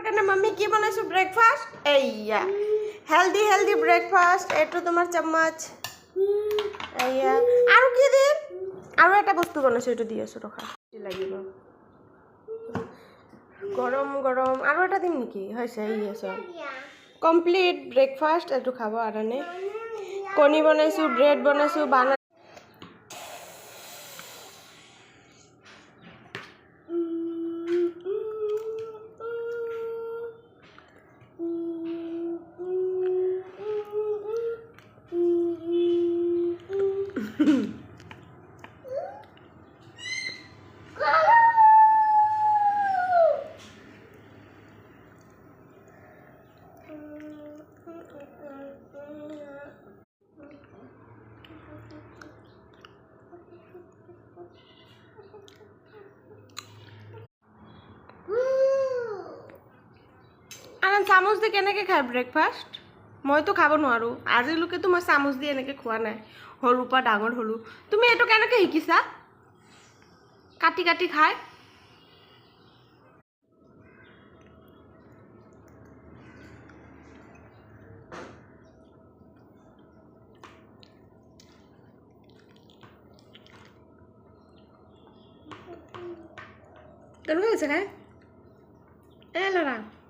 এখানে মাম্মি কি বানাইছো ব্রেকফাস্ট এইয়া হেলদি ব্রেকফাস্ট এটো তোমার চামচ এইয়া আৰু কি দিম আৰু এটা বস্তু বানাইছো এটো দি আছো ৰখা লাগিব গৰম গৰম আৰু এটা দিম নেকি হৈছে এই আছে কমপ্লিট ব্রেকফাস্ট এটো খাব আৰানে কণী বনাইছো ব্ৰেড বনাইছো বানা চামচ দি কেনেকে খায় ব্রেকফাস্ট মইতো খাব নোৱাৰো আজিলৈকে তো মই চামচ দি এনেকে খোৱা নাই সৰুৰ পৰা ডাঙৰ হলো তুমি এটো কেনেকে শিকিছা কাটি কাটি খায় কেনেকে হৈছে খায় এ লৰা